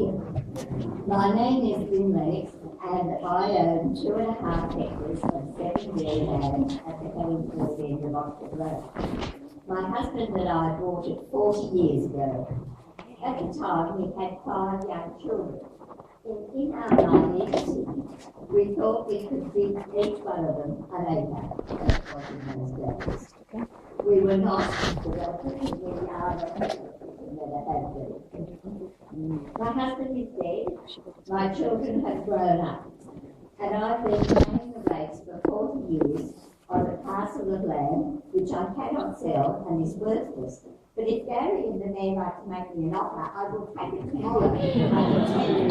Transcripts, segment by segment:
My name is Lyn Lennox, and I own 2.5 hectares of secondary land at the Helensburgh end of Oxford Road. My husband and I bought it 40 years ago. At the time, we had 5 young children. In our naivety, we thought we could give each one of them an acre. That's what in those days. We were not developers, we are the never have been. My husband is dead, my children have grown up, and I've been paying the rates for 40 years on a parcel of land which I cannot sell and is worthless. But if Gary and the mayor like to make me an offer, I will take it tomorrow. I can tell you.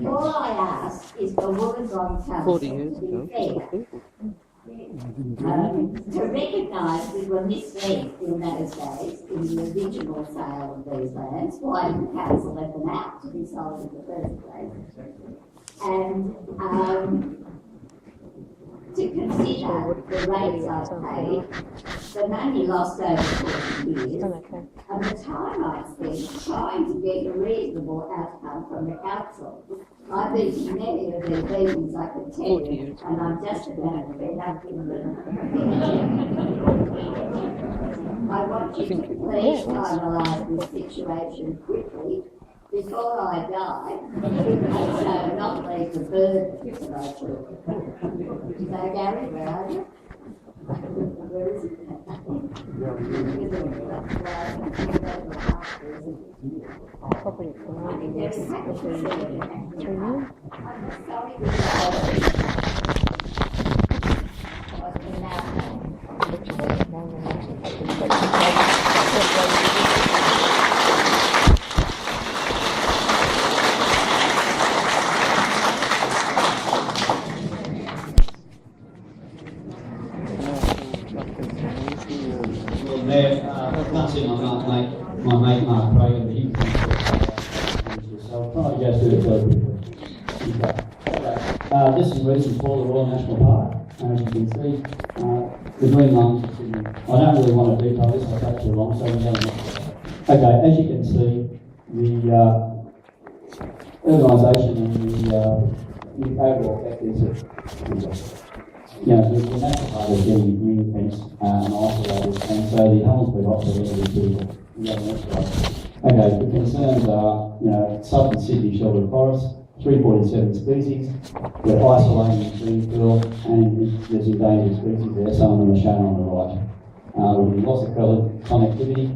All I ask is for Wollongong Council to be fair. To recognise we were misled in those days in the original sale of these lands. Why did the council let them out to be sold in the first place? And to consider the rates I've paid, the money lost over 40 years, and the time I spent trying to get a reasonable outcome from the council. I've been to many of their meetings, I can tell you, and I'm just about fed up with them. I want you to please finalise this situation quickly before I die, and so not leave the burden to my children. So Gary, where are you? Where is it? Probably my mate Mark Craig, but he so I'll try to go through it very quickly. This is reasons for the Royal National Park. As you can see, the green line. I don't really want to detail this, I'll take too long, so we're going to. Okay, as you can see, the urbanisation and the overall effect is that the national park is getting ring fenced and isolated, and so the Helensburgh Oxford area is critical. Okay, the concerns are, southern Sydney sheltered forests, 347 species, we're isolating the greenfield, and there's endangered species there, some of them are shown on the right. We've loss of connectivity,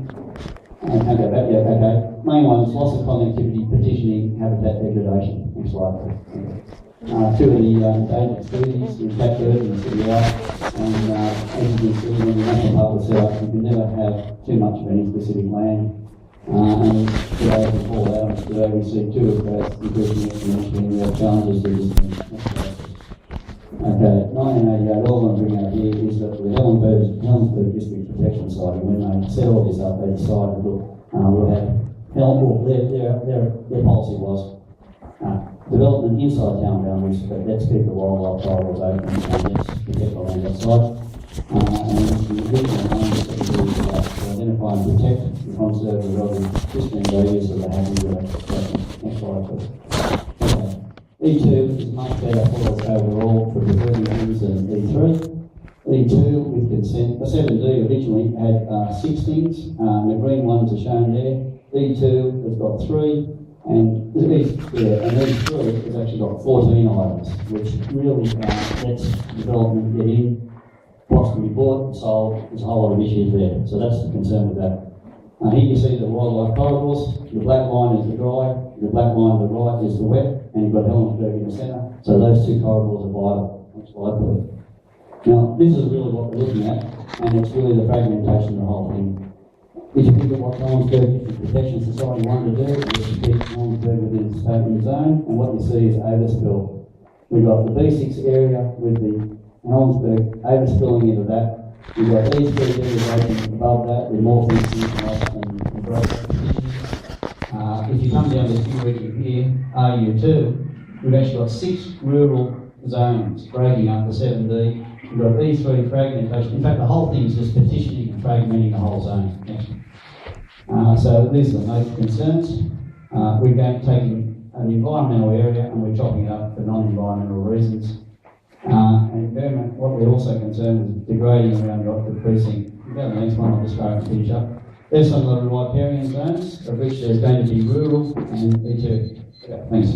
can't go back yet, okay. Main one is loss of connectivity, petitioning, habitat degradation. Next slide, please. Two of the endangered species, the blackbird and the CBI, and as you can see, when the national park was set up, you can never have too much of any specific land. And today, before that, today we see 2 of those increasing exponentially, and we have challenges to this. Okay, 1988, all I'm bringing out here is that the Helensburgh District Protection Society, when they set all this up, they decided, look, we'll have their policy was development inside town boundaries, but let's keep the wildlife corridors open and let's protect the land outside. And the original aim is to identify and protect and conserve the relevant pristine areas that are having the next slide, please. Okay. E2 is much better for us overall for preserving things than E3. E2 with consent, 7D originally had 6 things, the green ones are shown there. E2 has got 3. And E3 has actually got 14 items, which really lets development get in. What's to be bought and sold, there's a whole lot of issues there. So that's the concern with that. Here you see the wildlife corridors. The black line is the dry, the black line to the right is the wet, and you've got Helensburgh in the centre. So those 2 corridors are vital. Next slide, please. Now, this is really what we're looking at, and it's really the fragmentation of the whole thing. If you think of what Helensburgh District Protection Society wanted to do, is to keep Helensburgh within the statement zone, and what you see is overspill. We've got the B6 area with the Helensburgh overspilling into that. We've got these 3 areas open above that with more fencing and growth conditions. If you come down this new region here, RU2, we've actually got 6 rural zones, breaking up the 7D. We've got B3 fragmentation. In fact, the whole thing is just petitioning and fragmenting the whole zone. Next. So these are the major concerns. We're taking an environmental area and we're chopping it up for non-environmental reasons. And what we're also concerned is degrading around the precinct. Go to the next one, I'll just go and finish up. There's some of the riparian zones, of which there's going to be rural and each. Yeah, thanks.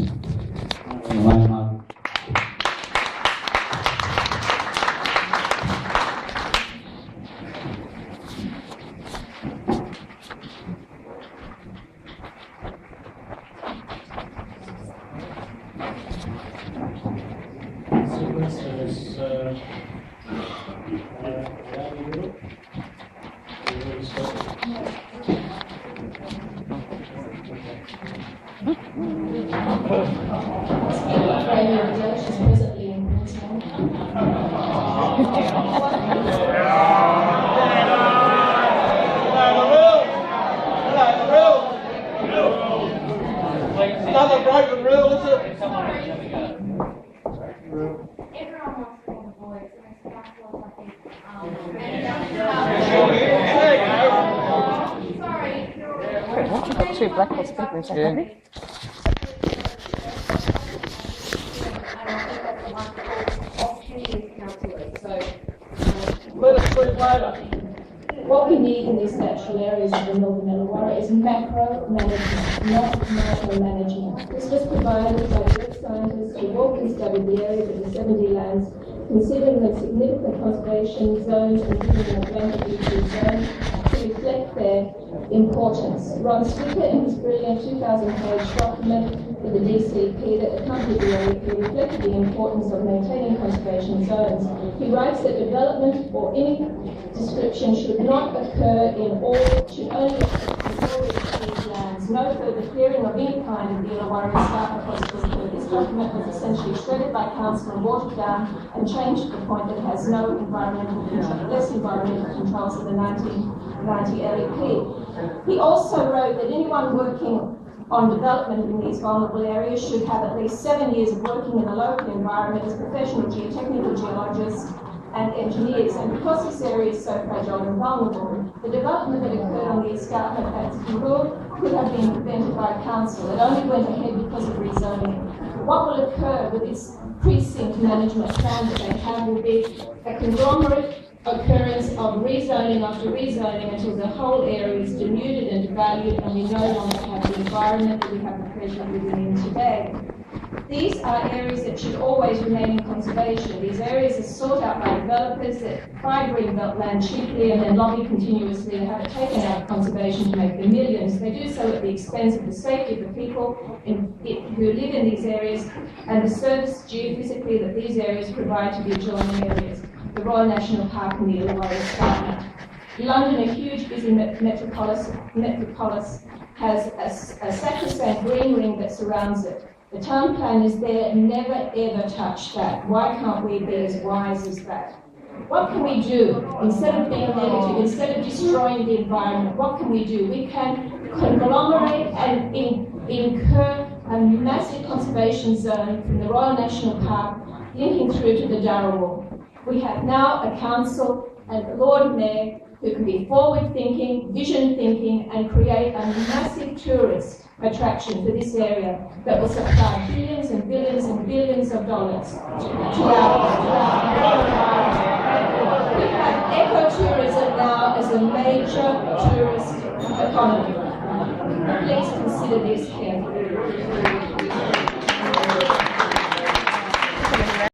Two Blackwell speakers, I think. What we need in these natural areas of the Northern Illawarra is macro management, not micro management. This was provided by the earth scientists who walked and studied the areas of the 7D lands, considering them significant conservation zones and giving them a blanket ecology zone to reflect their importance. Ron Sticker, in his brilliant 2000-page document with the DCP that accompanied the AEP, reflected the importance of maintaining conservation zones. He writes that development or any description should not occur in all, should only occur in these lands. No further clearing of any kind of the Illawarra escarpment was occurred. This document was essentially shredded by council and watered down and changed to the point that it has no environmental control, less environmental controls than the 1990 LEP. He also wrote that anyone working on development in these vulnerable areas should have at least 7 years of working in the local environment as professional geotechnical geologists and engineers. And because this area is so fragile and vulnerable, the development that occurred on the escarpment at Riddell could have been prevented by council. It only went ahead because of rezoning. What will occur with this precinct management plan that they have will be a conglomerate occurrence of rezoning after rezoning until the whole area is denuded and devalued and we no longer have the environment that we have the pleasure of living in today. These are areas that should always remain in conservation. These areas are sought out by developers that buy greenbelt land cheaply and then lobby continuously to have it taken out of conservation to make their millions. They do so at the expense of the safety of the people who live in these areas and the service geophysically that these areas provide to the adjoining areas, the Royal National Park and the Illawarra Escarpment. London, a huge busy metropolis, has a sacrosanct green ring that surrounds it. The town plan is there, never ever touch that. Why can't we be as wise as that? What can we do? Instead of being negative, instead of destroying the environment, what can we do? We can conglomerate and incur a massive conservation zone from the Royal National Park linking through to the Darawal. We have now a council and a Lord Mayor who can be forward-thinking, vision-thinking, and create a massive tourist attraction for this area that will supply billions and billions and billions of dollars to our We have ecotourism now as a major tourist economy. Please consider this carefully.